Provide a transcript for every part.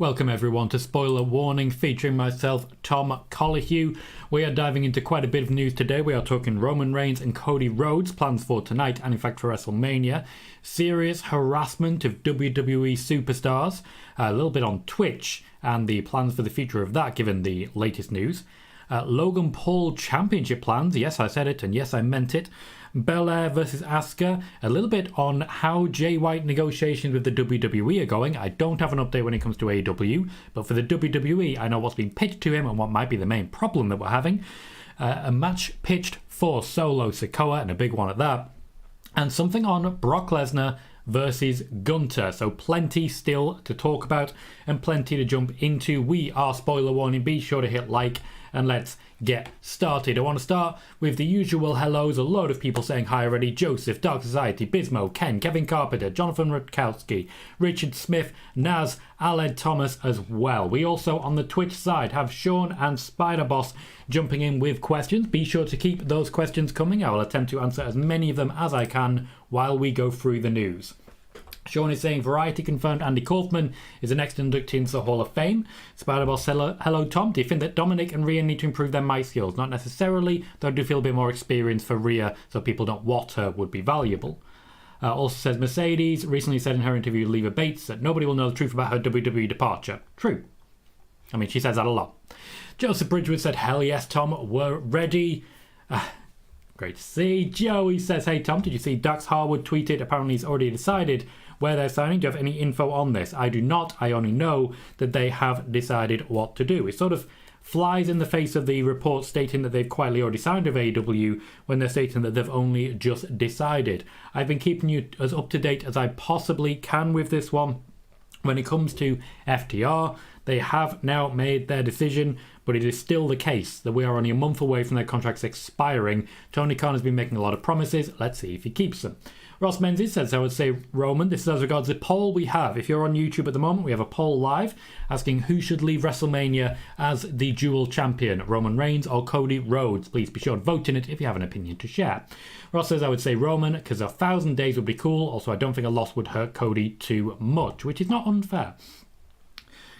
Welcome everyone to Spoiler Warning, featuring myself, Tom Colohue. We are diving into quite a bit of news today. We are talking Roman Reigns and Cody Rhodes, plans for tonight and in fact for WrestleMania. Serious harassment of WWE superstars, a little bit on Twitch and the plans for the future of that given the latest news. Logan Paul championship plans, yes I said it and yes I meant it. Belair versus Asuka, a little bit on how Jay White negotiations with the WWE are going. I don't have an update when it comes to AEW, but for the WWE I know what's been pitched to him and what might be the main problem that we're having. A match pitched for Solo Sakoa, and a big one at that. And something on Brock Lesnar versus Gunter. So plenty still to talk about and plenty to jump into. We are Spoiler Warning. Be sure to hit like and let's get started. I want to start with the usual hellos. A load of people saying hi already. Joseph, Dark Society, Bismo, Ken, Kevin Carpenter, Jonathan Rutkowski, Richard Smith, Naz, Aled Thomas as well. We also on the Twitch side have Sean and Spider-Boss jumping in with questions. Be sure to keep those questions coming. I will attempt to answer as many of them as I can while we go through the news. Sean is saying Variety confirmed Andy Kaufman is the next inductee into the Hall of Fame. Spider-Boss, hello Tom. Do you think that Dominic and Rhea need to improve their mic skills? Not necessarily, though I do feel a bit more experience for Rhea so people don't what her would be valuable. Also says Mercedes recently said in her interview with Leva Bates that nobody will know the truth about her WWE departure. True. I mean, she says that a lot. Joseph Bridgewood said, hell yes Tom, we're ready. Great to see. Joey says, hey Tom, did you see Dax Harwood tweeted? Apparently he's already decided where they're signing. Do you have any info on this? I do not. I only know that they have decided what to do. It sort of flies in the face of the report stating that they've quietly already signed with AEW when they're stating that they've only just decided. I've been keeping you as up to date as I possibly can with this one. When it comes to FTR, they have now made their decision, but it is still the case that we are only a month away from their contracts expiring. Tony Khan has been making a lot of promises. Let's see if he keeps them. Ross Menzies says, I would say Roman. This is as regards the poll we have. If you're on YouTube at the moment, we have a poll live asking who should leave WrestleMania as the dual champion, Roman Reigns or Cody Rhodes. Please be sure to vote in it if you have an opinion to share. Ross says, I would say Roman because 1,000 days would be cool. Also, I don't think a loss would hurt Cody too much, which is not unfair.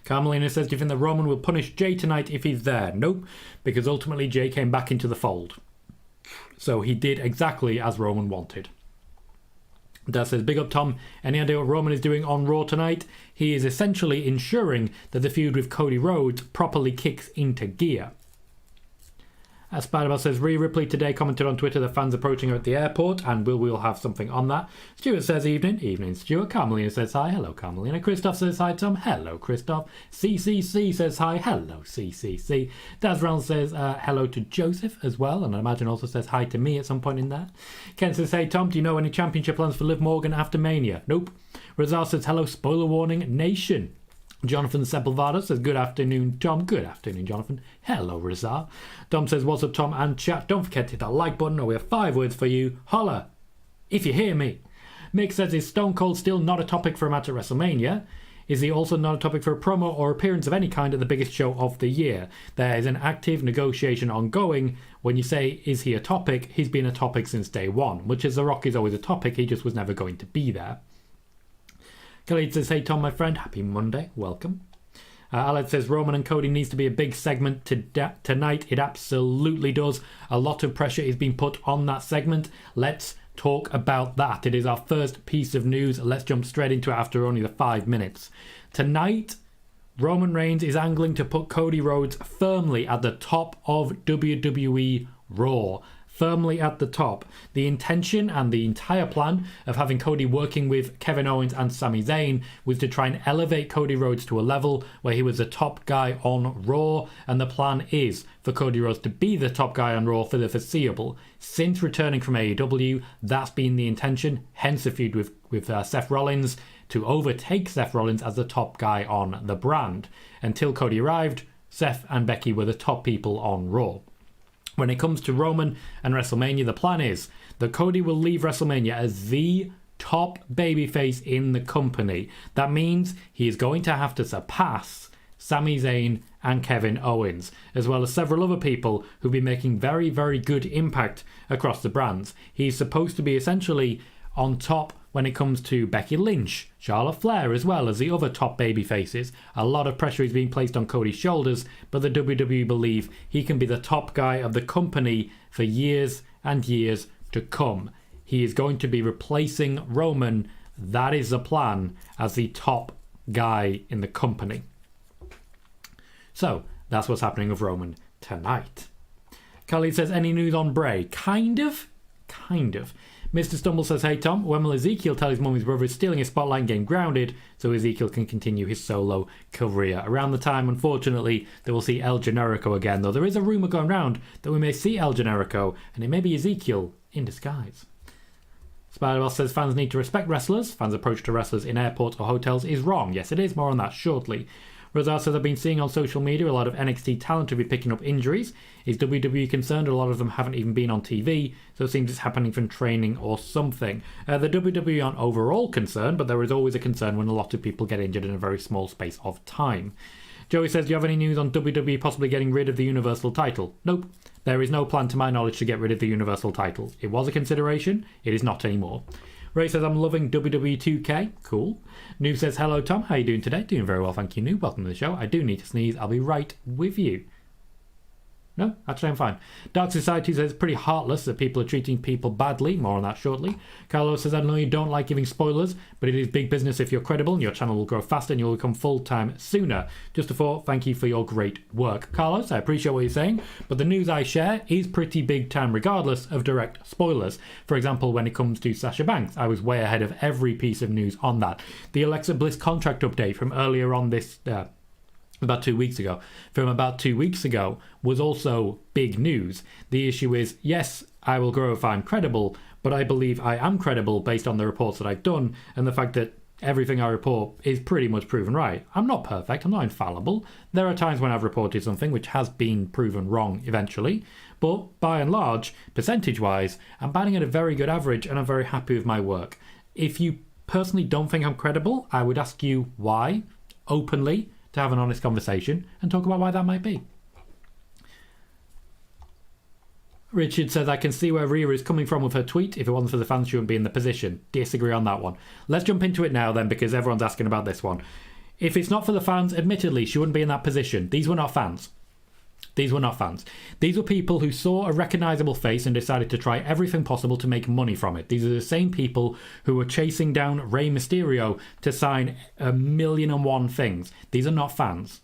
Carmelina says, do you think that Roman will punish Jay tonight if he's there? Nope, because ultimately Jay came back into the fold. So he did exactly as Roman wanted. Dad says, big up Tom, any idea what Roman is doing on Raw tonight? He is essentially ensuring that the feud with Cody Rhodes properly kicks into gear. Spider-Man says, Rhea Ripley today commented on Twitter that fans approaching her at the airport, and we'll have something on that. Stuart says, evening Stuart. Carmelina says hi, hello Carmelina. Christoph says hi Tom, hello Christoph. CCC says hi, hello CCC. Daz Reynolds says hello to Joseph as well, and I imagine also says hi to me at some point in there. Ken says, hey Tom, do you know any championship plans for Liv Morgan after Mania? Nope. Razar says, hello Spoiler Warning Nation. Jonathan Sepulveda says, good afternoon, Tom. Good afternoon, Jonathan. Hello, Razar. Dom says, what's up, Tom and chat? Don't forget to hit that like button, or we have 5 words for you. Holla, if you hear me. Mick says, is Stone Cold still not a topic for a match at WrestleMania? Is he also not a topic for a promo or appearance of any kind at the biggest show of the year? There is an active negotiation ongoing. When you say, is he a topic? He's been a topic since day one, which is The Rock is always a topic. He just was never going to be there. Khalid says, hey Tom, my friend, happy Monday, welcome. Aled says, Roman and Cody needs to be a big segment tonight. It absolutely does. A lot of pressure is being put on that segment. Let's talk about that. It is our first piece of news. Let's jump straight into it after only the 5 minutes. Tonight, Roman Reigns is angling to put Cody Rhodes firmly at the top of WWE Raw. Firmly at the top. The intention and the entire plan of having Cody working with Kevin Owens and Sami Zayn was to try and elevate Cody Rhodes to a level where he was the top guy on Raw, and the plan is for Cody Rhodes to be the top guy on Raw for the foreseeable. Since returning from AEW, that's been the intention, hence the feud with Seth Rollins, to overtake Seth Rollins as the top guy on the brand. Until Cody arrived, Seth and Becky were the top people on Raw. When it comes to Roman and WrestleMania, the plan is that Cody will leave WrestleMania as the top babyface in the company. That means he is going to have to surpass Sami Zayn and Kevin Owens, as well as several other people who've been making very, very good impact across the brands. He's supposed to be essentially on top when it comes to Becky Lynch, Charlotte Flair, as well as the other top baby faces. A lot of pressure is being placed on Cody's shoulders, but the WWE believe he can be the top guy of the company for years and years to come. He is going to be replacing Roman. That is the plan, as the top guy in the company. So that's what's happening with Roman tonight. Khalid says, any news on Bray? Kind of. Mr. Stumble says, hey Tom, when will Ezekiel tell his mum his brother is stealing his spotlight and getting grounded so Ezekiel can continue his solo career? Around the time, unfortunately, that we'll see El Generico again, though there is a rumour going around that we may see El Generico, and it may be Ezekiel in disguise. Spider-Boss says, fans need to respect wrestlers. Fans' approach to wrestlers in airports or hotels is wrong. Yes, it is. More on that shortly. Rosar says, I've been seeing on social media a lot of NXT talent to be picking up injuries. Is WWE concerned? A lot of them haven't even been on TV, so it seems it's happening from training or something. The WWE aren't overall concerned, but there is always a concern when a lot of people get injured in a very small space of time. Joey says, do you have any news on WWE possibly getting rid of the Universal title? Nope. There is no plan to my knowledge to get rid of the Universal title. It was a consideration. It is not anymore. Ray says, I'm loving WWE 2K. Cool. Noob says, hello Tom, how are you doing today? Doing very well, thank you, Noob. Welcome to the show. I do need to sneeze. I'll be right with you. No, actually I'm fine. Dark Society says it's pretty heartless that people are treating people badly. More on that shortly. Carlos says, I know you don't like giving spoilers, but it is big business if you're credible and your channel will grow faster and you'll become full-time sooner. Just a thought, thank you for your great work. Carlos, I appreciate what you're saying, but the news I share is pretty big time regardless of direct spoilers. For example, when it comes to Sasha Banks, I was way ahead of every piece of news on that. The Alexa Bliss contract update from earlier on this... about 2 weeks ago, was also big news. The issue is, yes, I will grow if I'm credible, but I believe I am credible based on the reports that I've done and the fact that everything I report is pretty much proven right. I'm not perfect, I'm not infallible. There are times when I've reported something which has been proven wrong eventually, but by and large, percentage-wise, I'm batting at a very good average and I'm very happy with my work. If you personally don't think I'm credible, I would ask you why, openly, to have an honest conversation and talk about why that might be. Richard says, I can see where Rhea is coming from with her tweet. If it wasn't for the fans, she wouldn't be in the position. Disagree on that one. Let's jump into it now then, because everyone's asking about this one. If it's not for the fans, admittedly, she wouldn't be in that position. These were not fans. These were not fans. These were people who saw a recognisable face and decided to try everything possible to make money from it. These are the same people who were chasing down Rey Mysterio to sign 1,000,001 things. These are not fans.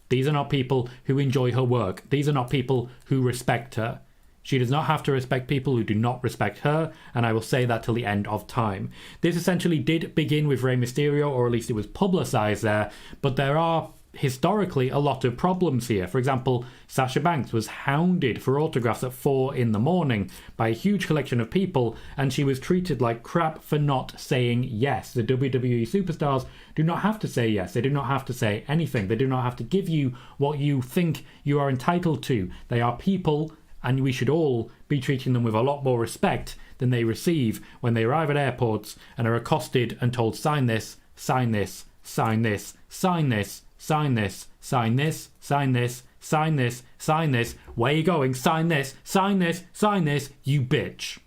These are not people who enjoy her work. These are not people who respect her. She does not have to respect people who do not respect her, and I will say that till the end of time. This essentially did begin with Rey Mysterio, or at least it was publicised there, but there are historically a lot of problems here. For example, Sasha Banks was hounded for autographs at 4 a.m. by a huge collection of people, and she was treated like crap for not saying yes. The WWE superstars do not have to say yes. They do not have to say anything. They do not have to give you what you think you are entitled to. They are people, and we should all be treating them with a lot more respect than they receive when they arrive at airports and are accosted and told, sign this, sign this, sign this, sign this, sign this, sign this, sign this, sign this, sign this. Where are you going? Sign this, sign this, sign this, you bitch.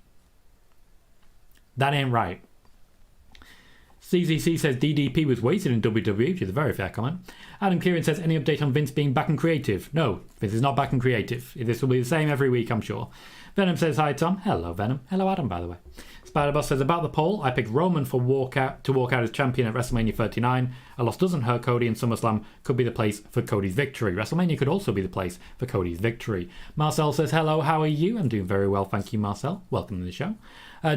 That ain't right. CZC says DDP was wasted in WWE, which is a very fair comment. Adam Kieran says, any update on Vince being back in creative? No, Vince is not back in creative. This will be the same every week, I'm sure. Venom says, hi Tom. Hello Venom. Hello Adam, by the way. Spider-Boss says, about the poll, I picked Roman to walk out as champion at WrestleMania 39. A loss doesn't hurt Cody, and SummerSlam could be the place for Cody's victory. WrestleMania could also be the place for Cody's victory. Marcel says, hello, how are you? I'm doing very well, thank you, Marcel. Welcome to the show.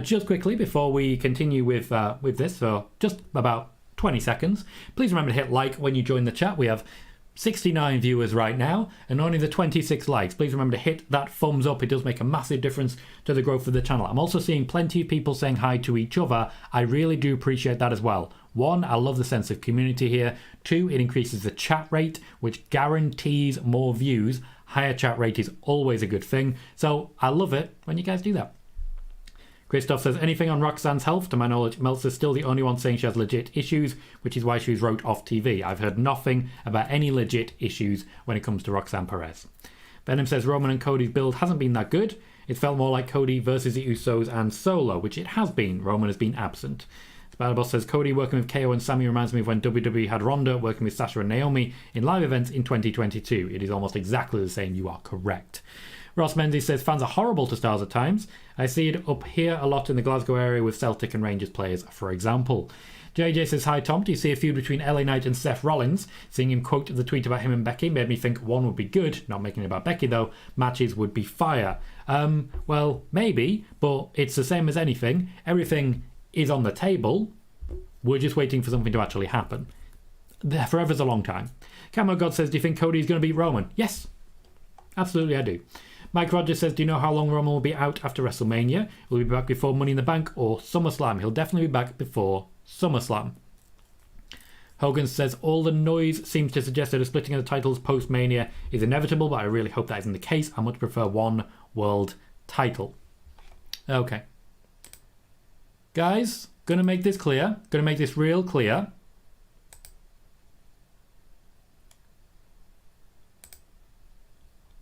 Just quickly, before we continue with this for just about 20 seconds, please remember to hit like when you join the chat. We have 69 viewers right now and only the 26 likes. Please remember to hit that thumbs up. It does make a massive difference to the growth of the channel. I'm also seeing plenty of people saying hi to each other. I really do appreciate that as well. 1, I love the sense of community here. 2, it increases the chat rate, which guarantees more views. Higher chat rate is always a good thing. So I love it when you guys do that. Christoph says, anything on Roxanne's health? To my knowledge, Meltzer's still the only one saying she has legit issues, which is why she was wrote off TV. I've heard nothing about any legit issues when it comes to Roxanne Perez. Venom says, Roman and Cody's build hasn't been that good. It felt more like Cody versus the Usos and Solo, which it has been. Roman has been absent. Spider-Boss says, Cody working with KO and Sami reminds me of when WWE had Ronda working with Sasha and Naomi in live events in 2022. It is almost exactly the same. You are correct. Ross Menzies says, fans are horrible to stars at times. I see it up here a lot in the Glasgow area with Celtic and Rangers players, for example. JJ says, hi Tom, do you see a feud between LA Knight and Seth Rollins? Seeing him quote the tweet about him and Becky made me think one would be good, not making it about Becky though, matches would be fire. Well, maybe, but it's the same as anything. Everything is on the table. We're just waiting for something to actually happen. Forever's a long time. Camo God says, do you think Cody's going to beat Roman? Yes, absolutely I do. Mike Rogers says, do you know how long Roman will be out after WrestleMania? Will he be back before Money in the Bank or SummerSlam? He'll definitely be back before SummerSlam. Hogan says, all the noise seems to suggest that a splitting of the titles post-Mania is inevitable, but I really hope that isn't the case. I much prefer one world title. Okay. Guys, gonna make this clear. Gonna make this real clear.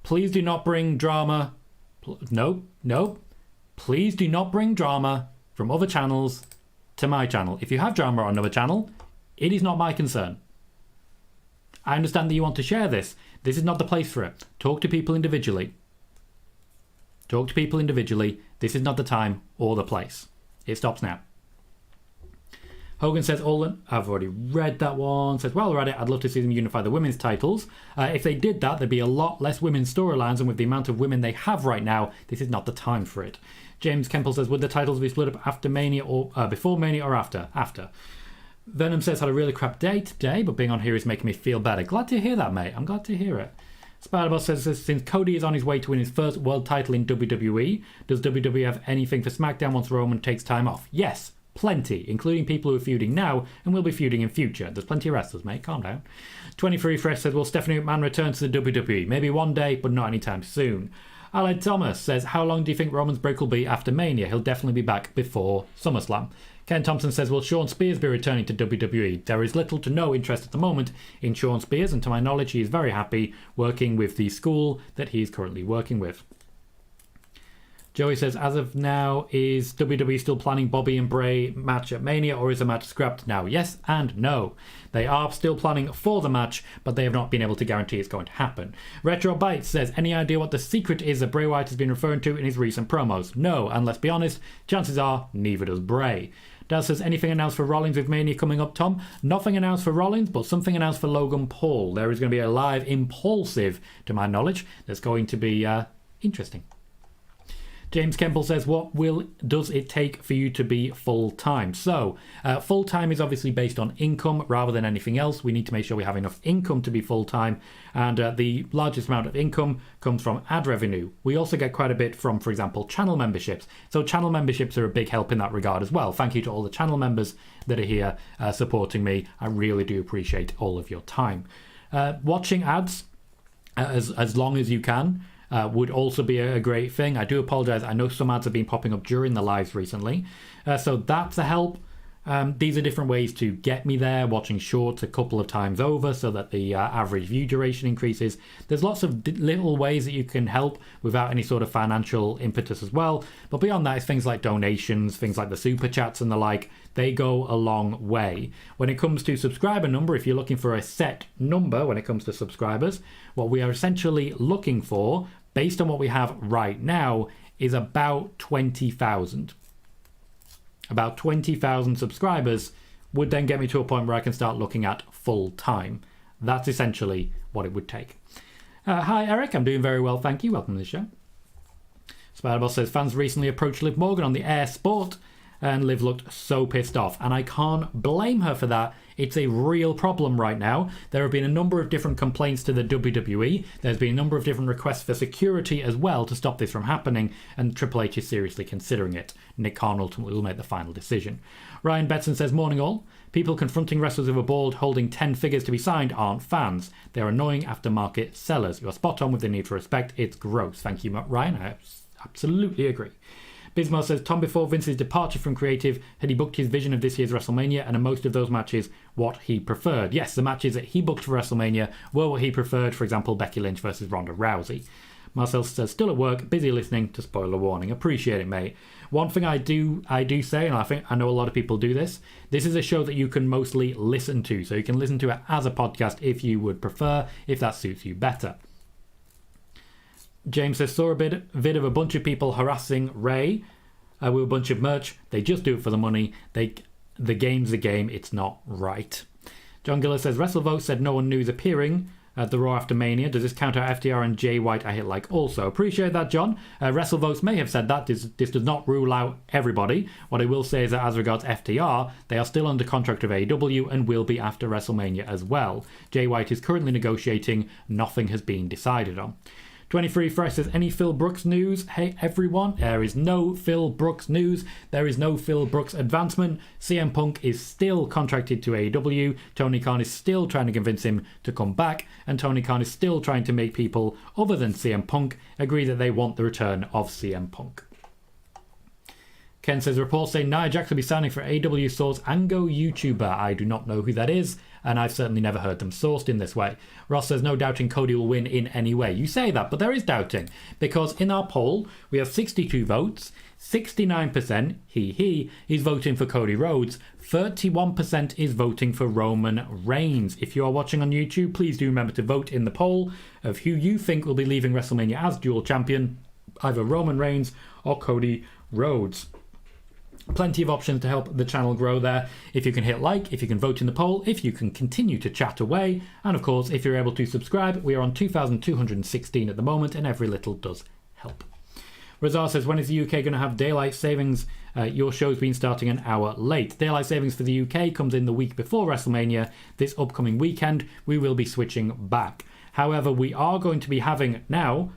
Please do not bring drama. No. Please do not bring drama from other channels to my channel. If you have drama on another channel, it is not my concern. I understand that you want to share this. This is not the place for it. Talk to people individually. Talk to people individually. This is not the time or the place. It stops now. Hogan says, I've already read that one. Says, well, Reddit, I'd love to see them unify the women's titles. If they did that, there'd be a lot less women's storylines, and with the amount of women they have right now, this is not the time for it. James Kemple says, would the titles be split up after Mania or before Mania or after? After. Venom says, had a really crap day today, but being on here is making me feel better. Glad to hear that, mate. I'm glad to hear it. Spider-Boss says, since Cody is on his way to win his first world title in WWE, does WWE have anything for SmackDown once Roman takes time off? Yes. Plenty, including people who are feuding now and will be feuding in future. There's plenty of wrestlers, mate. Calm down. 23 Fresh says, will Stephanie McMahon return to the WWE? Maybe one day, but not anytime soon. Aled Thomas says, how long do you think Roman's break will be after Mania? He'll definitely be back before SummerSlam. Ken Thompson says, will Sean Spears be returning to WWE? There is little to no interest at the moment in Sean Spears, and to my knowledge, he is very happy working with the school that he is currently working with. Joey says, as of now, is WWE still planning Bobby and Bray match at Mania, or is the match scrapped now? Yes and no. They are still planning for the match, but they have not been able to guarantee it's going to happen. Retro Bites says, any idea what the secret is that Bray Wyatt has been referring to in his recent promos? No, and let's be honest, chances are neither does Bray. Daz says, anything announced for Rollins with Mania coming up, Tom? Nothing announced for Rollins, but something announced for Logan Paul. There is going to be a live Impulsive, to my knowledge, that's going to be interesting. James Kemple says, does it take for you to be full-time? So, full-time is obviously based on income rather than anything else. We need to make sure we have enough income to be full-time, and the largest amount of income comes from ad revenue. We also get quite a bit from, for example, channel memberships. So channel memberships are a big help in that regard as well. Thank you to all the channel members that are here supporting me. I really do appreciate all of your time. Watching ads as long as you can would also be a great thing. I do apologise. I know some ads have been popping up during the lives recently. So that's a help. These are different ways to get me there, watching shorts a couple of times over so that the average view duration increases. There's lots of little ways that you can help without any sort of financial impetus as well. But beyond that, it's things like donations, things like the super chats and the like. They go a long way. When it comes to subscriber number, if you're looking for a set number when it comes to subscribers, what we are essentially looking for, based on what we have right now, is about 20,000. About 20,000 subscribers would then get me to a point where I can start looking at full time. That's essentially what it would take. Hi Eric, I'm doing very well, thank you. Welcome to the show. Spiderboss says, fans recently approached Liv Morgan on the Air Sport, and Liv looked so pissed off, and I can't blame her for that. It's a real problem right now. There have been a number of different complaints to the WWE. There's been a number of different requests for security as well to stop this from happening, and Triple H is seriously considering it. Nick Khan ultimately will make the final decision. Ryan Betson says, morning all. People confronting wrestlers with a board holding 10 figures to be signed aren't fans. They're annoying aftermarket sellers. You're spot on with the need for respect. It's gross. Thank you, Ryan. I absolutely agree. Bismarck says, Tom, before Vince's departure from creative, had he booked his vision of this year's WrestleMania, and in most of those matches, what he preferred? Yes, the matches that he booked for WrestleMania were what he preferred, for example, Becky Lynch versus Ronda Rousey. Marcel says, still at work, busy listening to spoiler warning. Appreciate it, mate. One thing I do say, and I know a lot of people do this is a show that you can mostly listen to. So you can listen to it as a podcast if you would prefer, if that suits you better. James says, saw a vid of a bunch of people harassing Ray with a bunch of merch. They just do it for the money. The game's the game. It's not right. John Giller says, WrestleVote said no one knew is appearing at the Raw after Mania. Does this count out FTR and Jay White I hit like also? Appreciate that, John. WrestleVotes may have said that. This does not rule out everybody. What I will say is that as regards FTR, they are still under contract with AEW and will be after WrestleMania as well. Jay White is currently negotiating. Nothing has been decided on. 23 Fresh says, any Phil Brooks news? Hey everyone, there is no Phil Brooks news. There is no Phil Brooks advancement. CM Punk is still contracted to AEW. Tony Khan is still trying to convince him to come back. And Tony Khan is still trying to make people other than CM Punk agree that they want the return of CM Punk. Ken says, reports say Nia Jax will be signing for AEW source Ango YouTuber. I do not know who that is, and I've certainly never heard them sourced in this way. Ross says, no doubting Cody will win in any way. You say that, but there is doubting, because in our poll, we have 62 votes, 69%, he, is voting for Cody Rhodes, 31% is voting for Roman Reigns. If you are watching on YouTube, please do remember to vote in the poll of who you think will be leaving WrestleMania as dual champion, either Roman Reigns or Cody Rhodes. Plenty of options to help the channel grow there. If you can hit like, if you can vote in the poll, if you can continue to chat away, and of course, if you're able to subscribe, we are on 2,216 at the moment, and every little does help. Razar says, when is the UK going to have daylight savings? Your show's been starting an hour late. Daylight savings for the UK comes in the week before WrestleMania. This upcoming weekend, we will be switching back. However, we are going to be having now,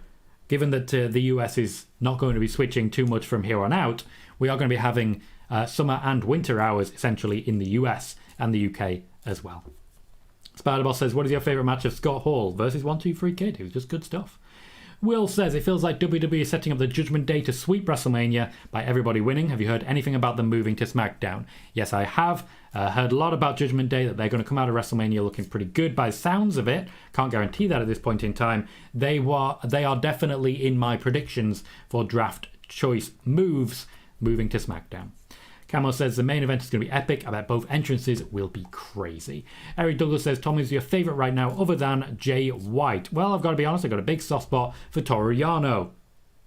given that the US is not going to be switching too much from here on out, we are going to be having summer and winter hours essentially in the US and the UK as well. Spiderboss says, what is your favourite match of Scott Hall versus 123 Kid? It was just good stuff. Will says, it feels like WWE is setting up the Judgment Day to sweep WrestleMania by everybody winning. Have you heard anything about them moving to SmackDown? Yes, I have. Heard a lot about Judgment Day, that they're going to come out of WrestleMania looking pretty good by the sounds of it. Can't guarantee that at this point in time. They are definitely in my predictions for draft choice moves moving to SmackDown. Camo says the main event is going to be epic. I bet both entrances will be crazy. Eric Douglas says, Tom is your favourite right now other than Jay White. Well, I've got to be honest, I've got a big soft spot for Toru Yano.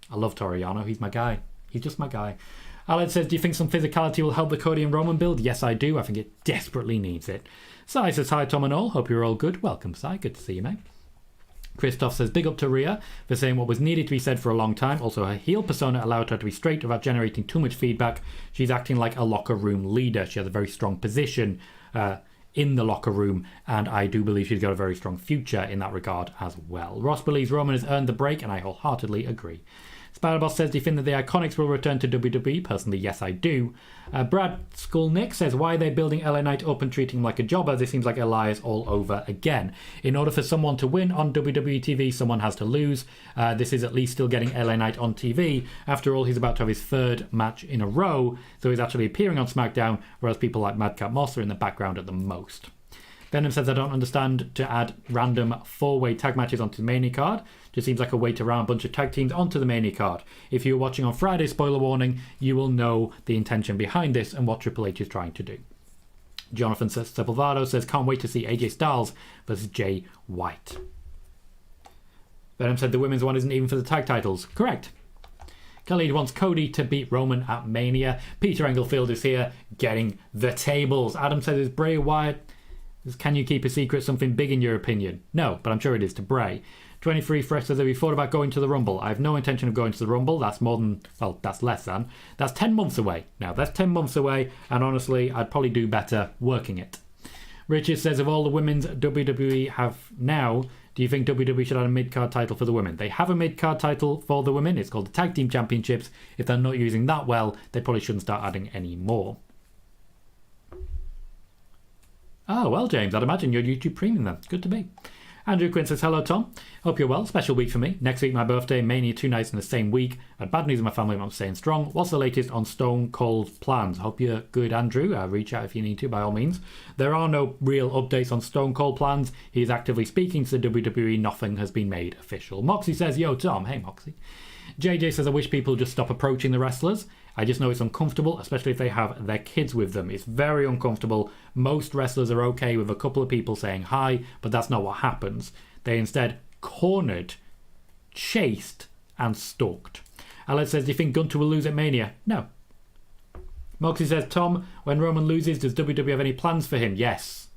I love Toru Yano. He's my guy. He's just my guy. Alan says, do you think some physicality will help the Cody and Roman build? Yes, I do. I think it desperately needs it. Sai says, hi Tom and all. Hope you're all good. Welcome, Sai. Good to see you, mate. Christoph says, big up to Rhea for saying what was needed to be said for a long time. Also, her heel persona allowed her to be straight without generating too much feedback. She's acting like a locker room leader. She has a very strong position in the locker room, and I do believe she's got a very strong future in that regard as well. Ross believes Roman has earned the break, and I wholeheartedly agree. Spiderboss says, do you think that the Iconics will return to WWE? Personally, yes, I do. Brad Skulnick says, why are they building LA Knight up and treating him like a jobber? This seems like Elias all over again. In order for someone to win on WWE TV, someone has to lose. This is at least still getting LA Knight on TV. After all, he's about to have his third match in a row, so he's actually appearing on SmackDown, whereas people like Madcap Moss are in the background at the most. Venom says, I don't understand to add random 4-way tag matches onto the Mania card. Just seems like a way to round a bunch of tag teams onto the Mania card. If you're watching on Friday, spoiler warning, you will know the intention behind this and what Triple H is trying to do. Jonathan Sepulvado says, can't wait to see AJ Styles versus Jay White. Venom said the women's one isn't even for the tag titles. Correct. Khalid wants Cody to beat Roman at Mania. Peter Englefield is here getting the tables. Adam says, is Bray Wyatt... Can you keep a secret something big in your opinion? No, but I'm sure it is to Bray. 23 Fresh says, have you thought about going to the Rumble? I have no intention of going to the Rumble. That's more than, well, that's less than. That's 10 months away. Now, that's 10 months away, and honestly, I'd probably do better working it. Richard says, of all the women's WWE have now, do you think WWE should add a mid-card title for the women? They have a mid-card title for the women. It's called the Tag Team Championships. If they're not using that well, they probably shouldn't start adding any more. Oh, well, James, I'd imagine you're YouTube Premium then. Good to be. Andrew Quinn says, hello Tom, hope you're well, special week for me. Next week my birthday, Mania 2 nights in the same week. I had bad news in my family, but I'm staying strong. What's the latest on Stone Cold's plans? Hope you're good, Andrew. Reach out if you need to, by all means. There are no real updates on Stone Cold plans. He's actively speaking to the WWE. Nothing has been made official. Moxie says, yo Tom. Hey Moxie. JJ says, I wish people just stop approaching the wrestlers. I just know it's uncomfortable, especially if they have their kids with them. It's very uncomfortable. Most wrestlers are okay with a couple of people saying hi, but that's not what happens. They instead cornered, chased, and stalked. Alex says, do you think Gunter will lose at Mania? No. Moxie says, Tom, when Roman loses, does WWE have any plans for him? Yes.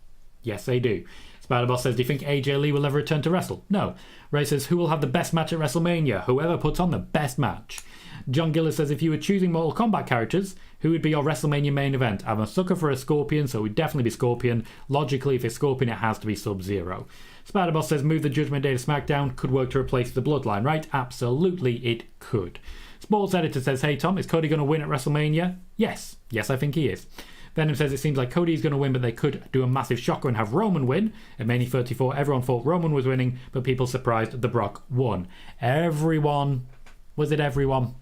Yes, they do. Spider-Boss says, do you think AJ Lee will ever return to wrestle? No. Ray says, who will have the best match at WrestleMania? Whoever puts on the best match. John Gillis says, if you were choosing Mortal Kombat characters, who would be your WrestleMania main event? I'm a sucker for a Scorpion, so it would definitely be Scorpion. Logically, if it's Scorpion, it has to be Sub-Zero. Spider-Boss says, move the Judgment Day to SmackDown. Could work to replace the Bloodline, right? Absolutely, it could. Sports Editor says, hey Tom, is Cody going to win at WrestleMania? Yes. Yes, I think he is. Venom says, it seems like Cody's going to win, but they could do a massive shocker and have Roman win. At Mania 34, everyone thought Roman was winning, but people surprised The Brock won. Everyone. Was it everyone?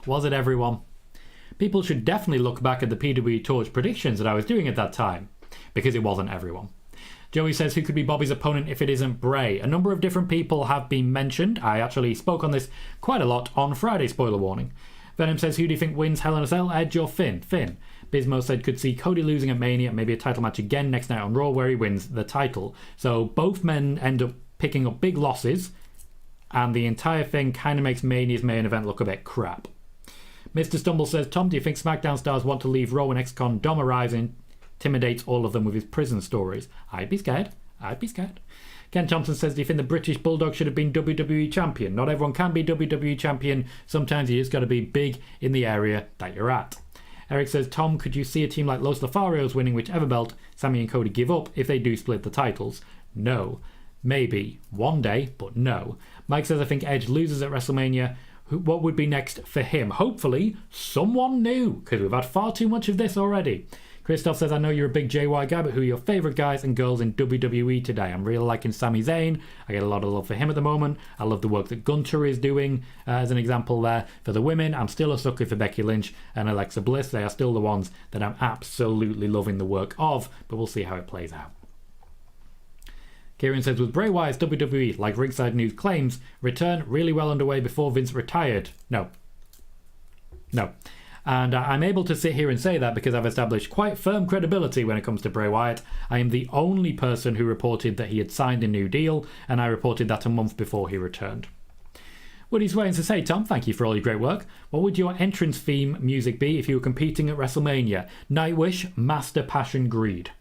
Was it everyone? People should definitely look back at the PWTorch predictions that I was doing at that time, because it wasn't everyone. Joey says, who could be Bobby's opponent if it isn't Bray? A number of different people have been mentioned. I actually spoke on this quite a lot on Friday, spoiler warning. Venom says, who do you think wins Hell in a Cell, Edge or Finn? Finn. Bismo said, could see Cody losing at Mania, maybe a title match again next night on Raw where he wins the title. So both men end up picking up big losses, and the entire thing kind of makes Mania's main event look a bit crap. Mr. Stumble says, Tom, do you think SmackDown stars want to leave Raw when ex-con Dom arrives and intimidates all of them with his prison stories? I'd be scared. I'd be scared. Ken Thompson says, do you think the British Bulldog should have been WWE champion? Not everyone can be WWE champion. Sometimes you just got to be big in the area that you're at. Eric says, Tom, could you see a team like Los Lotharios winning whichever belt Sami and Cody give up if they do split the titles? No. Maybe. One day, but no. Mike says, I think Edge loses at WrestleMania. What would be next for him? Hopefully, someone new, because we've had far too much of this already. Christoph says, I know you're a big JY guy, but who are your favourite guys and girls in WWE today? I'm really liking Sami Zayn. I get a lot of love for him at the moment. I love the work that Gunter is doing, as an example there. For the women, I'm still a sucker for Becky Lynch and Alexa Bliss. They are still the ones that I'm absolutely loving the work of, but we'll see how it plays out. Kieran says, with Bray Wyatt's WWE, like Ringside News claims, return really well underway before Vince retired? No. No. And I'm able to sit here and say that because I've established quite firm credibility when it comes to Bray Wyatt. I am the only person who reported that he had signed a new deal, and I reported that a month before he returned. Woody's waiting to say, Tom, thank you for all your great work. What would your entrance theme music be if you were competing at WrestleMania? Nightwish, Master Passion, Greed.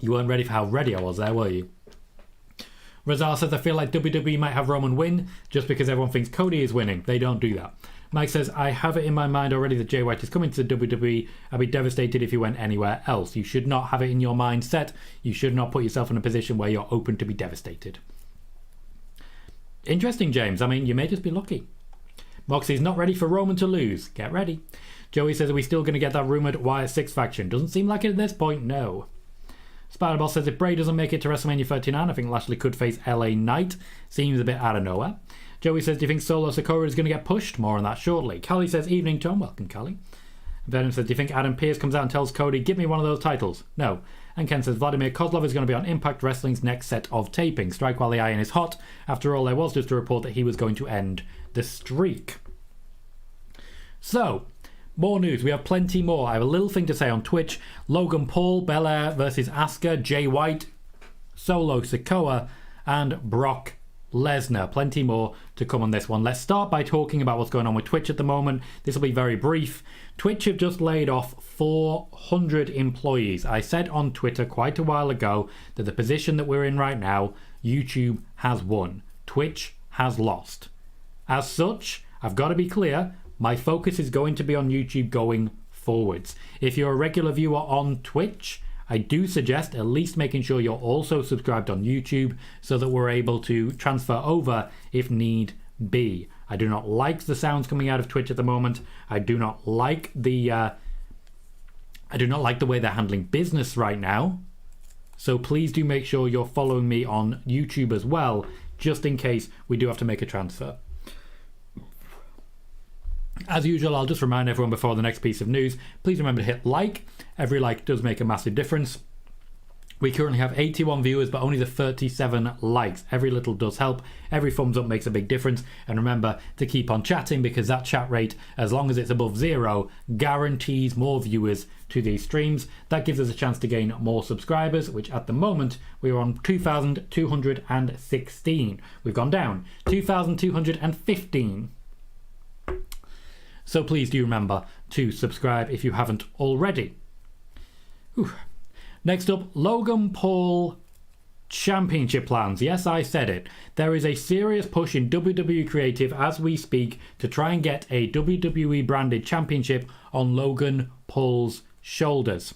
You weren't ready for how ready I was there, were you? Razar says, I feel like WWE might have Roman win just because everyone thinks Cody is winning. They don't do that. Mike says, I have it in my mind already that Jay White is coming to the WWE. I'd be devastated if he went anywhere else. You should not have it in your mindset. You should not put yourself in a position where you're open to be devastated. Interesting, James. I mean, you may just be lucky. Moxie's not ready for Roman to lose. Get ready. Joey says, are we still going to get that rumoured Wyatt 6 faction? Doesn't seem like it at this point, no. Spider-Boss says, if Bray doesn't make it to WrestleMania 39, I think Lashley could face LA Knight. Seems a bit out of nowhere. Joey says, do you think Solo Sakoa is going to get pushed? More on that shortly. Callie says, evening, Tom. Welcome, Callie. Venom says, do you think Adam Pearce comes out and tells Cody, give me one of those titles? No. And Ken says, Vladimir Kozlov is going to be on Impact Wrestling's next set of taping. Strike while the iron is hot. After all, there was just a report that he was going to end the streak. So, more news. We have plenty more. I have a little thing to say on Twitch. Logan Paul, Belair versus Asuka, Jay White, Solo Sikoa, and Brock Lesnar. Plenty more to come on this one. Let's start by talking about what's going on with Twitch at the moment. This will be very brief. Twitch have just laid off 400 employees. I said on Twitter quite a while ago that the position that we're in right now, YouTube has won. Twitch has lost. As such, I've got to be clear, my focus is going to be on YouTube going forwards. If you're a regular viewer on Twitch, I do suggest at least making sure you're also subscribed on YouTube so that we're able to transfer over if need be. I do not like the sounds coming out of Twitch at the moment. I do not like the I do not like the way they're handling business right now. So please do make sure you're following me on YouTube as well, just in case we do have to make a transfer. As usual, I'll just remind everyone before the next piece of news, please remember to hit like. Every like does make a massive difference. We currently have 81 viewers, but only the 37 likes. Every little does help. Every thumbs up makes a big difference. And remember to keep on chatting, because that chat rate, as long as it's above 0, guarantees more viewers to these streams. That gives us a chance to gain more subscribers, which at the moment we're on 2,216. We've gone down 2,215. So please do remember to subscribe if you haven't already. Whew. Next up, Logan Paul championship plans. Yes, I said it. There is a serious push in WWE Creative as we speak to try and get a WWE branded championship on Logan Paul's shoulders.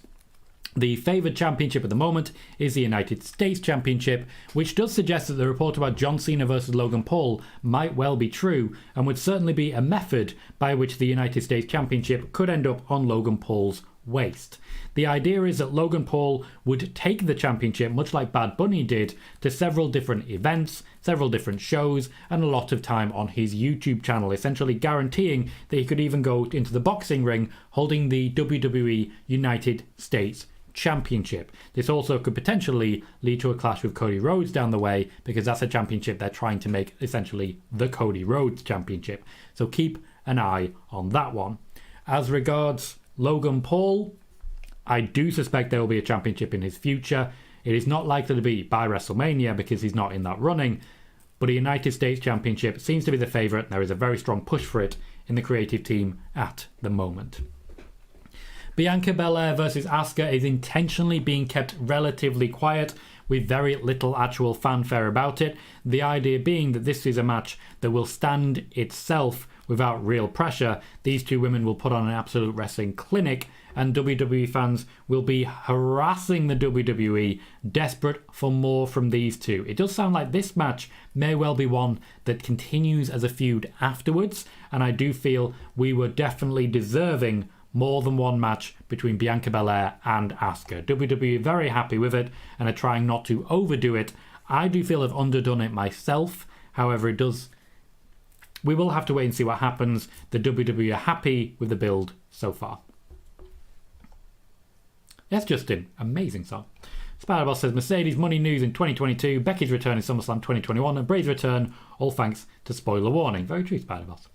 The favoured championship at the moment is the United States Championship, which does suggest that the report about John Cena versus Logan Paul might well be true, and would certainly be a method by which the United States Championship could end up on Logan Paul's waist. The idea is that Logan Paul would take the championship, much like Bad Bunny did, to several different events, several different shows, and a lot of time on his YouTube channel, essentially guaranteeing that he could even go into the boxing ring holding the WWE United States Championship. This also could potentially lead to a clash with Cody Rhodes down the way, because that's a championship they're trying to make essentially the Cody Rhodes Championship. So keep an eye on that one. As regards Logan Paul, I do suspect there will be a championship in his future. It is not likely to be by WrestleMania because he's not in that running, but a United States Championship seems to be the favourite, and there is a very strong push for it in the creative team at the moment. Bianca Belair versus Asuka is intentionally being kept relatively quiet, with very little actual fanfare about it. The idea being that this is a match that will stand itself without real pressure. These two women will put on an absolute wrestling clinic, and WWE fans will be harassing the WWE, desperate for more from these two. It does sound like this match may well be one that continues as a feud afterwards, and I do feel we were definitely deserving more than one match between Bianca Belair and Asuka. WWE are very happy with it and are trying not to overdo it. I do feel I've underdone it myself. However, we will have to wait and see what happens. The WWE are happy with the build so far. Yes, Justin. Amazing song. Spiderboss says Mercedes money news in 2022, Becky's return in SummerSlam 2021, and Bray's return, all thanks to spoiler warning. Very true, Spiderboss.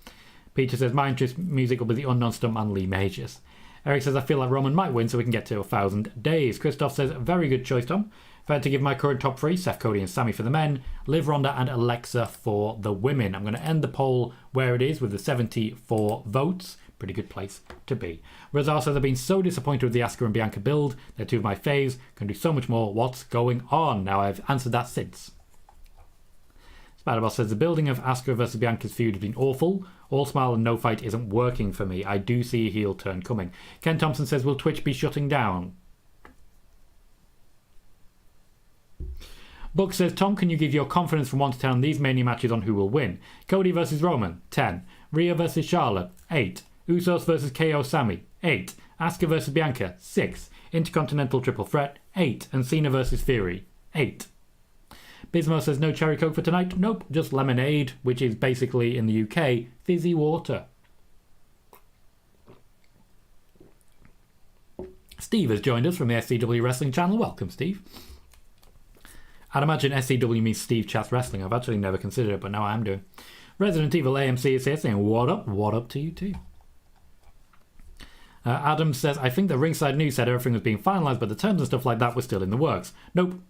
Peter says my interest music will be the unknown stuntman Lee Majors. Eric says I feel like Roman might win so we can get to 1,000 days. Christoph says very good choice, Tom. If I had to give my current top 3, Seth, Cody and Sami for the men, Liv, Ronda and Alexa for the women. I'm going to end the poll where it is with the 74 votes. Pretty good place to be. Razar says I've been so disappointed with the Asuka and Bianca build. They're two of my faves. Can do so much more. What's going on? Now I've answered that since. Spiderboss says the building of Asuka versus Bianca's feud has been awful. All smile and no fight isn't working for me. I do see a heel turn coming. Ken Thompson says, will Twitch be shutting down? Buck says, Tom, can you give your confidence from 1 to 10 on these Mania matches on who will win? Cody versus Roman, 10. Rhea versus Charlotte, 8. Usos versus KO Sami, 8. Asuka versus Bianca, 6. Intercontinental Triple Threat, 8. And Cena versus Fury, 8. Bismo says no cherry coke for tonight. Nope, just lemonade, which is basically in the UK fizzy water. Steve has joined us from the SCW Wrestling channel. Welcome, Steve. I'd imagine SCW means Steve Chats Wrestling. I've actually never considered it, but now I am doing. Resident Evil AMC is here saying what up to you too. Adam says, I think the Ringside News said everything was being finalised, but the terms and stuff like that were still in the works. Nope.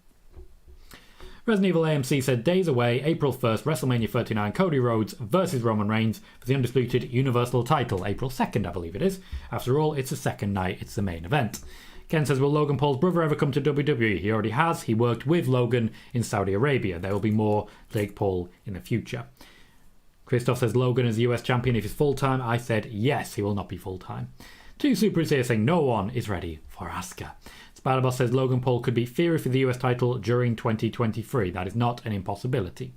Resident Evil AMC said days away, April 1st, WrestleMania 39, Cody Rhodes versus Roman Reigns for the undisputed Universal title. April 2nd, I believe it is. After all, it's the second night, it's the main event. Ken says, will Logan Paul's brother ever come to WWE? He already has. He worked with Logan in Saudi Arabia. There will be more Jake Paul in the future. Christoph says Logan is the US champion if he's full-time. I said yes, he will not be full-time. Two supers here saying no one is ready for Asuka. Spiderboss says Logan Paul could beat Fury for the US title during 2023. That is not an impossibility.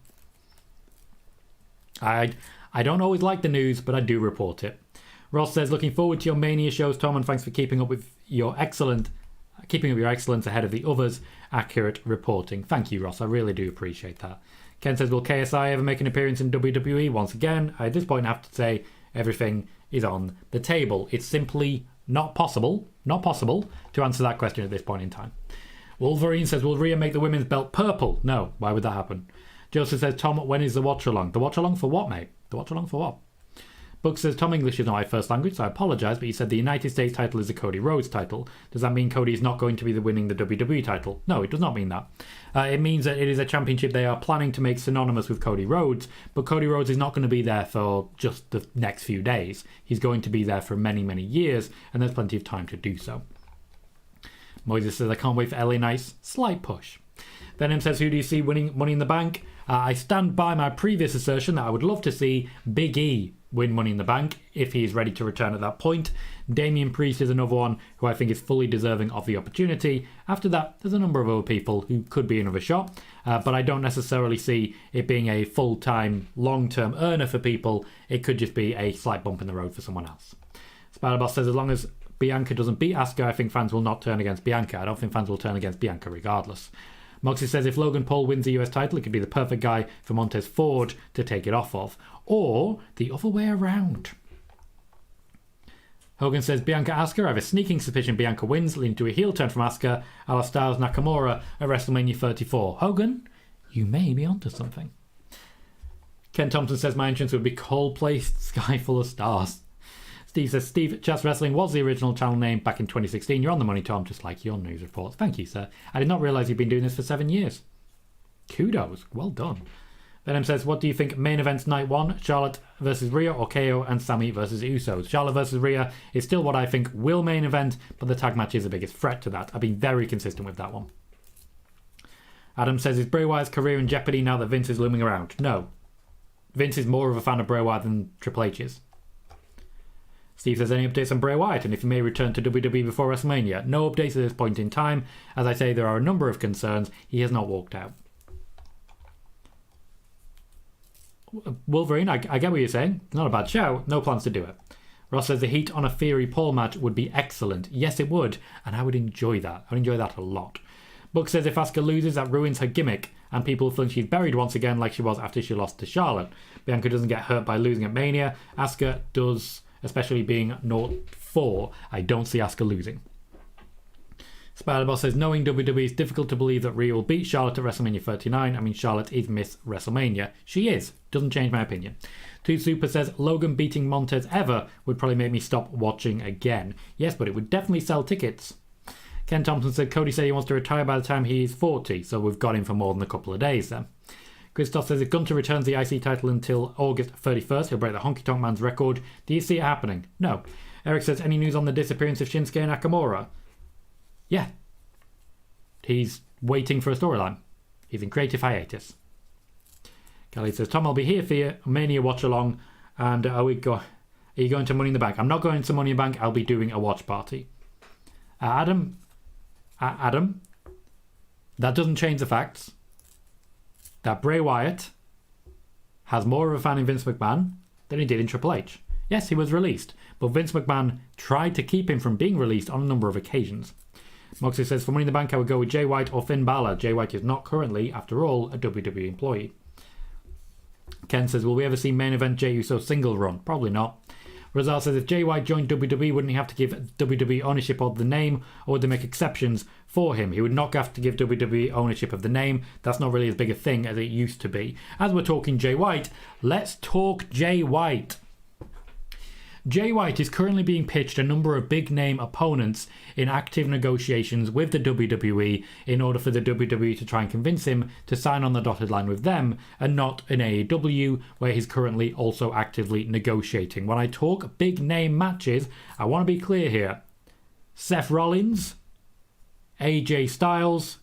I don't always like the news, but I do report it. Ross says, looking forward to your Mania shows, Tom, and thanks for keeping up your excellence ahead of the others. Accurate reporting. Thank you, Ross. I really do appreciate that. Ken says, will KSI ever make an appearance in WWE? Once again, at this point I have to say everything is on the table. It's simply not possible to answer that question at this point in time. Wolverine says, will Rhea make the women's belt purple? No. Why would that happen? Joseph says, Tom, when is the watch-along? The watch-along for what, mate? The watch-along for what? Book says, Tom, English is not my first language, so I apologise, but you said the United States title is the Cody Rhodes title. Does that mean Cody is not going to be winning the WWE title? No, it does not mean that. It means that it is a championship they are planning to make synonymous with Cody Rhodes, but Cody Rhodes is not going to be there for just the next few days. He's going to be there for many, many years, and there's plenty of time to do so. Moises says, I can't wait for LA Knight's slight push. Venom says, who do you see winning Money in the Bank? I stand by my previous assertion that I would love to see Big E win Money in the Bank if he is ready to return at that point. Damian Priest is another one who I think is fully deserving of the opportunity. After that, there's a number of other people who could be another shot, but I don't necessarily see it being a full-time, long-term earner for people. It could just be a slight bump in the road for someone else. Spider-Boss says, as long as Bianca doesn't beat Asuka, I think fans will not turn against Bianca. I don't think fans will turn against Bianca regardless. Moxie says, if Logan Paul wins the US title, it could be the perfect guy for Montez Ford to take it off of. Or the other way around. Hogan says, Bianca Asuka, I have a sneaking suspicion Bianca wins, leading to a heel turn from Asuka, a la Styles Nakamura at WrestleMania 34. Hogan, you may be onto something. Ken Thompson says, my entrance would be Coldplay, Sky Full of Stars. Steve says, Steve, Chats Wrestling was the original channel name back in 2016. You're on the money, Tom, just like your news reports. Thank you, sir. I did not realise you've been doing this for 7 years. Kudos. Well done. Venom says, what do you think main events night 1? Charlotte versus Rhea or KO and Sami versus Usos? Charlotte versus Rhea is still what I think will main event, but the tag match is the biggest threat to that. I've been very consistent with that one. Adam says, is Bray Wyatt's career in jeopardy now that Vince is looming around? No. Vince is more of a fan of Bray Wyatt than Triple H is. Steve says, any updates on Bray Wyatt and if he may return to WWE before WrestleMania? No updates at this point in time. As I say, there are a number of concerns. He has not walked out. Wolverine, I get what you're saying. Not a bad show. No plans to do it. Ross says, the heat on a Theory Paul match would be excellent. Yes, it would. And I would enjoy that. I would enjoy that a lot. Book says, if Asuka loses, that ruins her gimmick. And people think she's buried once again like she was after she lost to Charlotte. Bianca doesn't get hurt by losing at Mania. Asuka does, especially being 0-4. I don't see Asuka losing. Spider-Boss says, knowing WWE, it's difficult to believe that Rhea will beat Charlotte at WrestleMania 39. I mean, Charlotte is Miss WrestleMania. She is. Doesn't change my opinion. Two Super says, Logan beating Montez ever would probably make me stop watching again. Yes, but it would definitely sell tickets. Ken Thompson said, Cody said he wants to retire by the time he is 40, so we've got him for more than a couple of days then. Christoph says, if Gunter returns the IC title until August 31st, he'll break the Honky Tonk Man's record. Do you see it happening? No. Eric says, any news on the disappearance of Shinsuke Nakamura? Yeah. He's waiting for a storyline. He's in creative hiatus. Kelly says, Tom, I'll be here for your Mania watch along. And are you going to Money in the Bank? I'm not going to Money in the Bank. I'll be doing a watch party. Adam, that doesn't change the facts that Bray Wyatt has more of a fan in Vince McMahon than he did in Triple H. Yes, he was released, but Vince McMahon tried to keep him from being released on a number of occasions. Moxley says, for Money in the Bank, I would go with Jay White or Finn Balor. Jay White is not currently, after all, a WWE employee. Ken says, will we ever see main event Jey Uso single run? Probably not. Razal says, if Jay White joined WWE, wouldn't he have to give WWE ownership of the name, or would they make exceptions for him? He would not have to give WWE ownership of the name. That's not really as big a thing as it used to be. As we're talking Jay White, let's talk Jay White. Jay White is currently being pitched a number of big-name opponents in active negotiations with the WWE in order for the WWE to try and convince him to sign on the dotted line with them and not in AEW, where he's currently also actively negotiating. When I talk big-name matches, I want to be clear here. Seth Rollins, AJ Styles,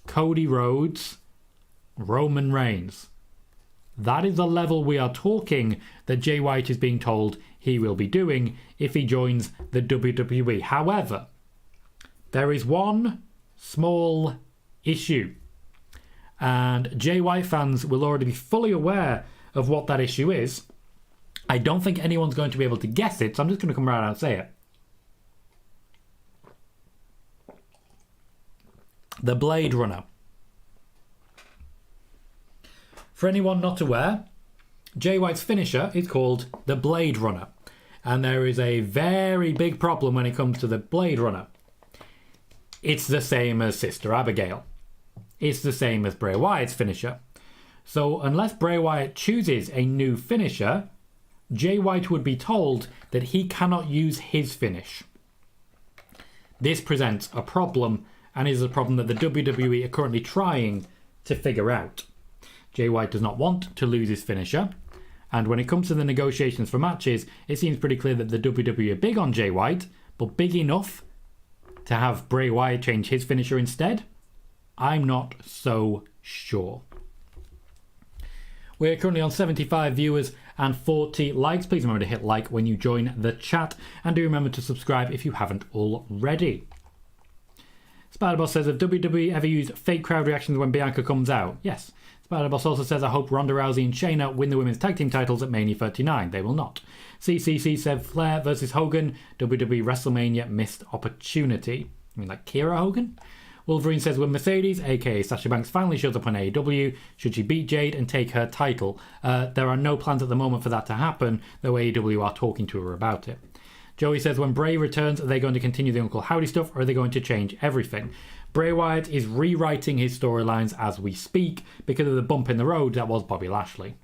Cody Rhodes, Roman Reigns. That is the level we are talking that Jay White is being told he will be doing if he joins the WWE. However, there is one small issue, and Jay White fans will already be fully aware of what that issue is, I don't think anyone's going to be able to guess it, so I'm just going to come right out and say it. The Blade Runner. For anyone not aware, Jay White's finisher is called the Blade Runner. And there is a very big problem when it comes to the Blade Runner. It's the same as Sister Abigail. It's the same as Bray Wyatt's finisher. So unless Bray Wyatt chooses a new finisher, Jay White would be told that he cannot use his finish. This presents a problem, and is a problem that the WWE are currently trying to figure out. Jay White does not want to lose his finisher, and when it comes to the negotiations for matches, it seems pretty clear that the WWE are big on Jay White, but big enough to have Bray Wyatt change his finisher instead? I'm not so sure. We're currently on 75 viewers and 40 likes. Please remember to hit like when you join the chat, and do remember to subscribe if you haven't already. Spider-Boss says, have WWE ever used fake crowd reactions when Bianca comes out? Yes. Spider-Boss also says, I hope Ronda Rousey and Shayna win the women's tag team titles at Mania 39. They will not. CCC said Flair versus Hogan, WWE WrestleMania missed opportunity. I mean, like Kira Hogan? Wolverine says, when Mercedes, aka Sasha Banks, finally shows up on AEW, should she beat Jade and take her title? There are no plans at the moment for that to happen, though AEW are talking to her about it. Joey says, when Bray returns, are they going to continue the Uncle Howdy stuff, or are they going to change everything? Bray Wyatt is rewriting his storylines as we speak because of the bump in the road that was Bobby Lashley.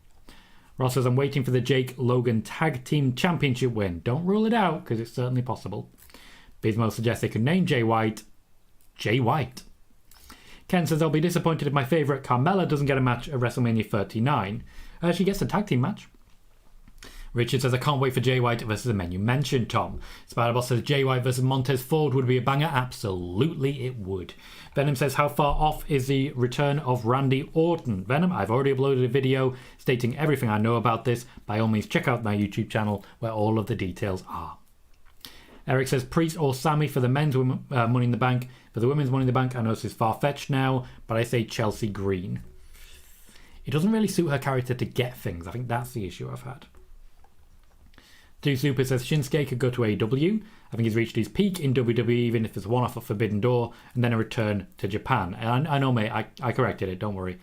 Ross says, I'm waiting for the Jake Logan Tag Team Championship win. Don't rule it out, because it's certainly possible. Bismo suggests they could name Jay White Jay White. Ken says, I'll be disappointed if my favourite Carmella doesn't get a match at WrestleMania 39. She gets a tag team match. Richard says, I can't wait for Jay White versus the men you mentioned, Tom. Spider-Boss says, Jay White versus Montez Ford would be a banger. Absolutely it would. Venom says, how far off is the return of Randy Orton? Venom, I've already uploaded a video stating everything I know about this. By all means, check out my YouTube channel where all of the details are. Eric says, Priest or Sami for the men's Money in the Bank. For the women's Money in the Bank, I know this is far-fetched now, but I say Chelsea Green. It doesn't really suit her character to get things. I think that's the issue I've had. 2 Super says Shinsuke could go to AEW. I think he's reached his peak in WWE, even if it's a one-off at Forbidden Door, and then a return to Japan. And I know, mate, I corrected it. Don't worry.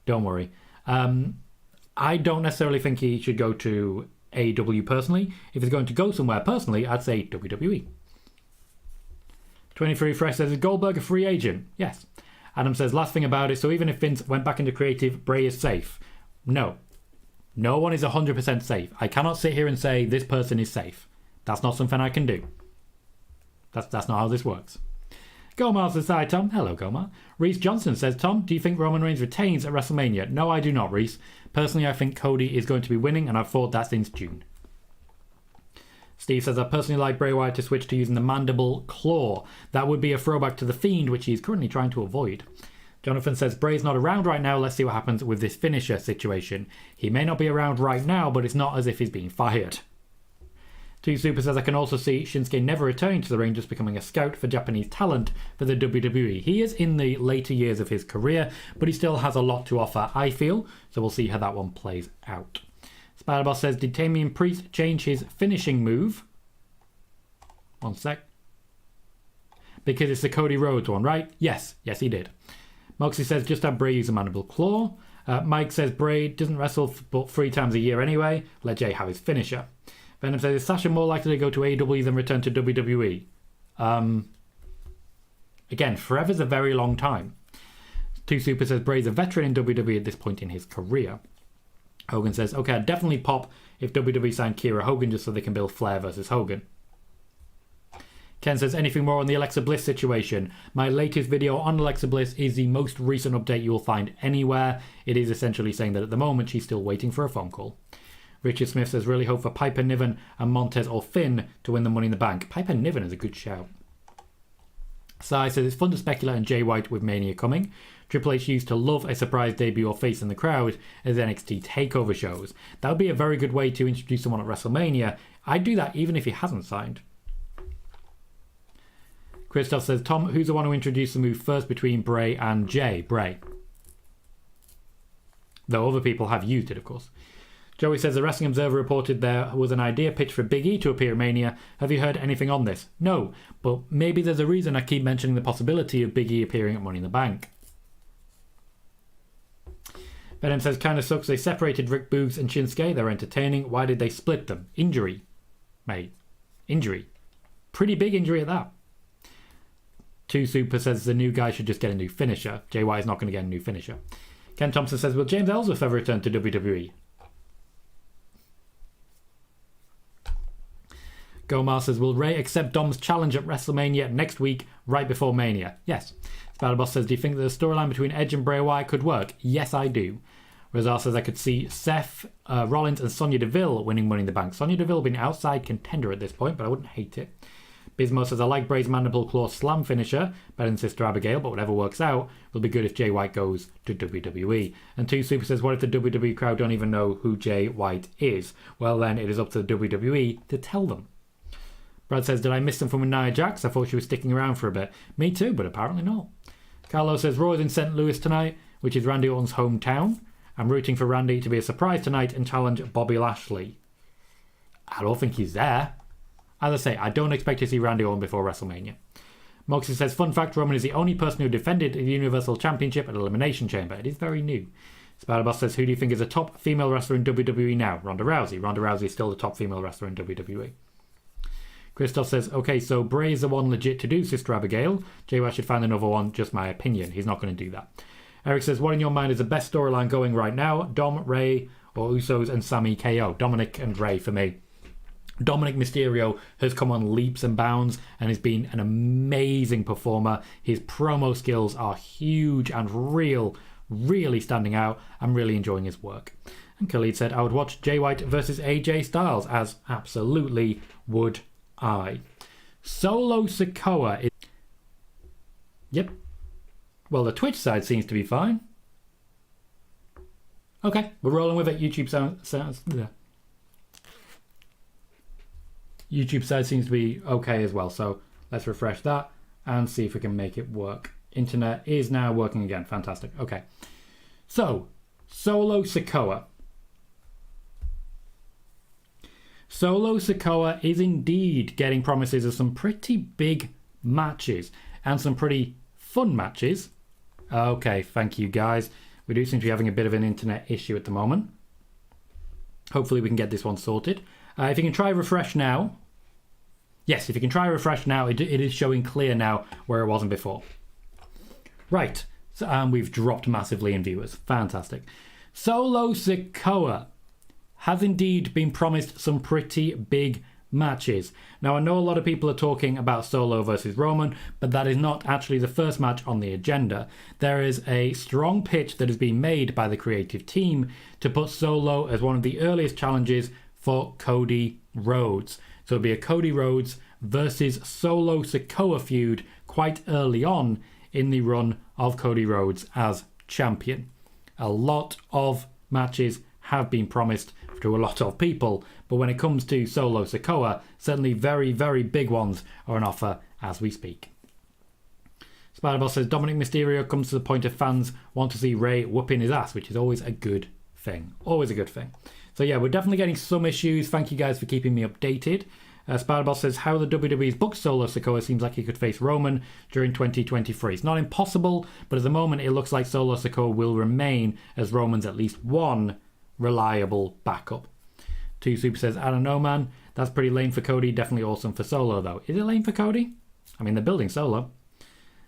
Don't worry. I don't necessarily think he should go to AEW personally. If he's going to go somewhere personally, I'd say WWE. 23 Fresh says, is Goldberg a free agent? Yes. Adam says, last thing about it, so even if Vince went back into creative, Bray is safe. No. No one is 100% safe. I cannot sit here and say this person is safe. That's not something I can do. That's not how this works. Gomar says, hi Tom. Hello Gomar. Reese Johnson says, Tom, do you think Roman Reigns retains at WrestleMania? No, I do not, Reese. Personally, I think Cody is going to be winning, and I've thought that since June. Steve says, I personally like Bray Wyatt to switch to using the mandible claw. That would be a throwback to The Fiend, which he's currently trying to avoid. Jonathan says, Bray's not around right now. Let's see what happens with this finisher situation. He may not be around right now, but it's not as if he's being fired. 2 Super says, I can also see Shinsuke never returning to the ring, just becoming a scout for Japanese talent for the WWE. He is in the later years of his career, but he still has a lot to offer, I feel. So we'll see how that one plays out. Spider-Boss says, did Damian Priest change his finishing move? One sec. Because it's the Cody Rhodes one, right? Yes, he did. Moxie says, just have Bray use a mandible claw. Mike says, Bray doesn't wrestle but 3 times a year anyway. Let Jay have his finisher. Venom says, is Sasha more likely to go to AEW than return to WWE? Again, forever's a very long time. 2 Super says, Bray's a veteran in WWE at this point in his career. Hogan says, okay, I'd definitely pop if WWE signed Kira Hogan just so they can build Flair versus Hogan. Ken says, anything more on the Alexa Bliss situation? My latest video on Alexa Bliss is the most recent update you will find anywhere. It is essentially saying that at the moment she's still waiting for a phone call. Richard Smith says, really hope for Piper Niven and Montez or Finn to win the Money in the Bank. Piper Niven is a good shout. Sai says, it's fun to speculate on Jay White with Mania coming. Triple H used to love a surprise debut or face in the crowd as NXT takeover shows. That would be a very good way to introduce someone at WrestleMania. I'd do that even if he hasn't signed. Christoph says, Tom, who's the one who introduced the move first between Bray and Jay? Bray. Though other people have used it, of course. Joey says the Wrestling Observer reported there was an idea pitched for Big E to appear at Mania. Have you heard anything on this? No, but maybe there's a reason I keep mentioning the possibility of Big E appearing at Money in the Bank. Venom says, kinda sucks they separated Rick Boogs and Shinsuke. They're entertaining. Why did they split them? Injury. Mate. Injury. Pretty big injury at that. 2 Super says the new guy should just get a new finisher. JY is not going to get a new finisher. Ken Thompson says, will James Ellsworth ever return to WWE? Gomar says, will Ray accept Dom's challenge at WrestleMania next week, right before Mania? Yes. Spider-Boss says, do you think that the storyline between Edge and Bray Wyatt could work? Yes, I do. Razar says, I could see Seth, Rollins and Sonya Deville winning Money in the Bank. Sonya Deville being an outside contender at this point, but I wouldn't hate it. Bismo says, I like Bray's mandible claw slam finisher, better than Sister Abigail, but whatever works out, will be good if Jay White goes to WWE. And 2 Super says, what if the WWE crowd don't even know who Jay White is? Well, then it is up to the WWE to tell them. Brad says, did I miss something with Nia Jax? I thought she was sticking around for a bit. Me too, but apparently not. Carlo says, Raw is in St. Louis tonight, which is Randy Orton's hometown. I'm rooting for Randy to be a surprise tonight and challenge Bobby Lashley. I don't think he's there. As I say, I don't expect to see Randy Orton before WrestleMania. Moxie says, fun fact, Roman is the only person who defended the Universal Championship at Elimination Chamber. It is very new. Spider-Boss says, who do you think is a top female wrestler in WWE now? Ronda Rousey. Ronda Rousey is still the top female wrestler in WWE. Christoph says, okay, so Bray is the one legit to do Sister Abigail. JY should find another one, just my opinion. He's not going to do that. Eric says, what in your mind is the best storyline going right now? Dom, Ray, or Usos and Sami KO? Dominic and Ray for me. Dominic Mysterio has come on leaps and bounds and has been an amazing performer. His promo skills are huge and really standing out. I'm really enjoying his work. And Khalid said, I would watch Jay White versus AJ Styles, as absolutely would I. Solo Sakoa is... Yep. Well, the Twitch side seems to be fine. Okay, we're rolling with it. YouTube sounds yeah. YouTube side seems to be okay as well, so let's refresh that and see if we can make it work. Internet is now working again. Fantastic. Okay. So, Solo Sakoa. Solo Sakoa is indeed getting promises of some pretty big matches and some pretty fun matches. Okay, thank you guys. We do seem to be having a bit of an internet issue at the moment. Hopefully we can get this one sorted. If you can try refresh now. Yes, if you can try refresh now, it is showing clear now where it wasn't before. Right, so, and we've dropped massively in viewers. Fantastic. Solo Sakoa has indeed been promised some pretty big matches. Now, I know a lot of people are talking about Solo versus Roman, but that is not actually the first match on the agenda. There is a strong pitch that has been made by the creative team to put Solo as one of the earliest challenges for Cody Rhodes. So it'll be a Cody Rhodes versus Solo Sakoa feud quite early on in the run of Cody Rhodes as champion. A lot of matches have been promised to a lot of people, but when it comes to Solo Sakoa, certainly very big ones are on offer as we speak. Spider-Boss says Dominic Mysterio comes to the point of fans want to see Ray whooping his ass, which is always a good thing. Always a good thing. So yeah, we're definitely getting some issues. Thank you guys for keeping me updated. Spider-Boss says how the WWE's booked Solo Sakoa seems like he could face Roman during 2023. It's not impossible, but at the moment it looks like Solo Sakoa will remain as Roman's at least one reliable backup. 2 Super says, I don't know, man. That's pretty lame for Cody. Definitely awesome for Solo, though. Is it lame for Cody? I mean, they're building Solo.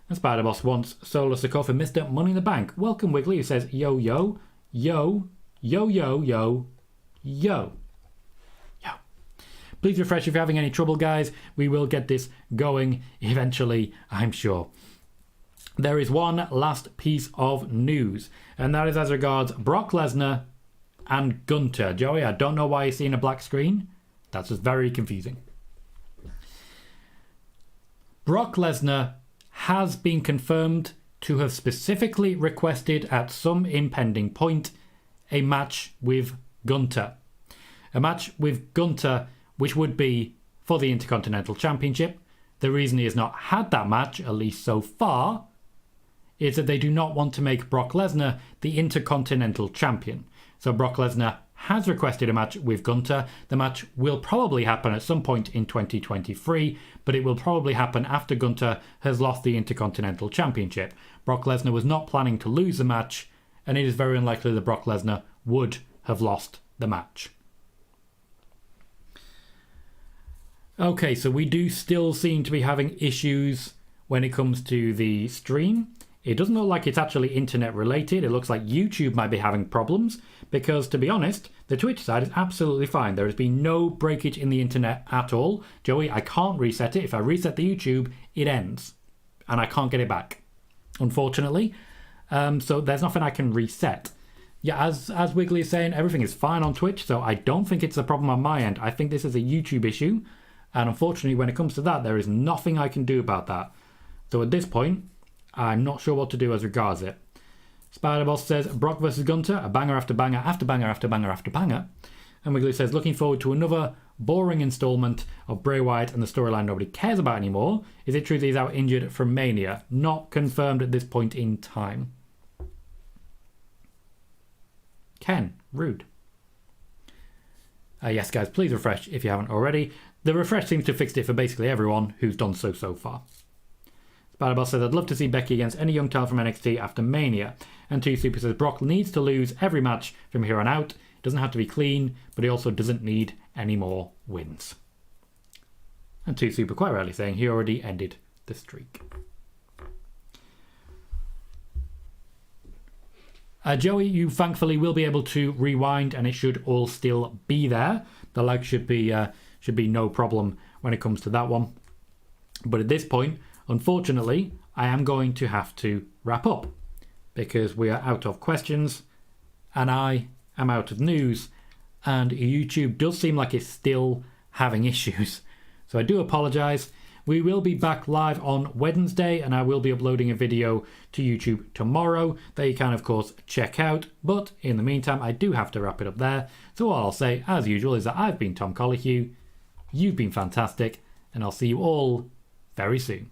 And Spider-Boss wants Solo Sakoa for Mr. Money in the Bank. Welcome, Wiggly, who says, yo, yo, yo, yo, yo, yo, yo. Yo. Please refresh if you're having any trouble, guys. We will get this going eventually, I'm sure. There is one last piece of news, and that is as regards Brock Lesnar and Gunter. Joey, I don't know why you're seeing a black screen. That's just very confusing. Brock Lesnar has been confirmed to have specifically requested at some impending point a match with Gunter. A match with Gunter which would be for the Intercontinental Championship. The reason he has not had that match, at least so far, is that they do not want to make Brock Lesnar the Intercontinental Champion. So Brock Lesnar has requested a match with Gunther. The match will probably happen at some point in 2023, but it will probably happen after Gunther has lost the Intercontinental Championship. Brock Lesnar was not planning to lose the match, and it is very unlikely that Brock Lesnar would have lost the match. Okay, so we do still seem to be having issues when it comes to the stream. It doesn't look like it's actually internet related. It looks like YouTube might be having problems because, to be honest, the Twitch side is absolutely fine. There has been no breakage in the internet at all. Joey, I can't reset it. If I reset the YouTube, it ends and I can't get it back, unfortunately. So there's nothing I can reset. Yeah, as Wiggly is saying, everything is fine on Twitch, so I don't think it's a problem on my end. I think this is a YouTube issue, and unfortunately, when it comes to that, there is nothing I can do about that. So at this point, I'm not sure what to do as regards it. Spiderboss says, Brock versus Gunther, a banger after banger after banger after banger after banger. And Wiggly says, looking forward to another boring installment of Bray Wyatt and the storyline nobody cares about anymore. Is it true that he's out injured from Mania? Not confirmed at this point in time. Ken, rude. Yes, guys, please refresh if you haven't already. The refresh seems to have fixed it for basically everyone who's done so far. Spiderboss says, I'd love to see Becky against any young talent from NXT after Mania. And 2 Super says, Brock needs to lose every match from here on out. It doesn't have to be clean, but he also doesn't need any more wins. And 2 Super quite rightly saying he already ended the streak. Joey, you thankfully will be able to rewind and it should all still be there. The lag should be no problem when it comes to that one. But at this point, unfortunately, I am going to have to wrap up because we are out of questions and I am out of news, and YouTube does seem like it's still having issues. So I do apologise. We will be back live on Wednesday and I will be uploading a video to YouTube tomorrow that you can, of course, check out. But in the meantime, I do have to wrap it up there. So all I'll say, as usual, is that I've been Tom Colohue, you've been fantastic, and I'll see you all very soon.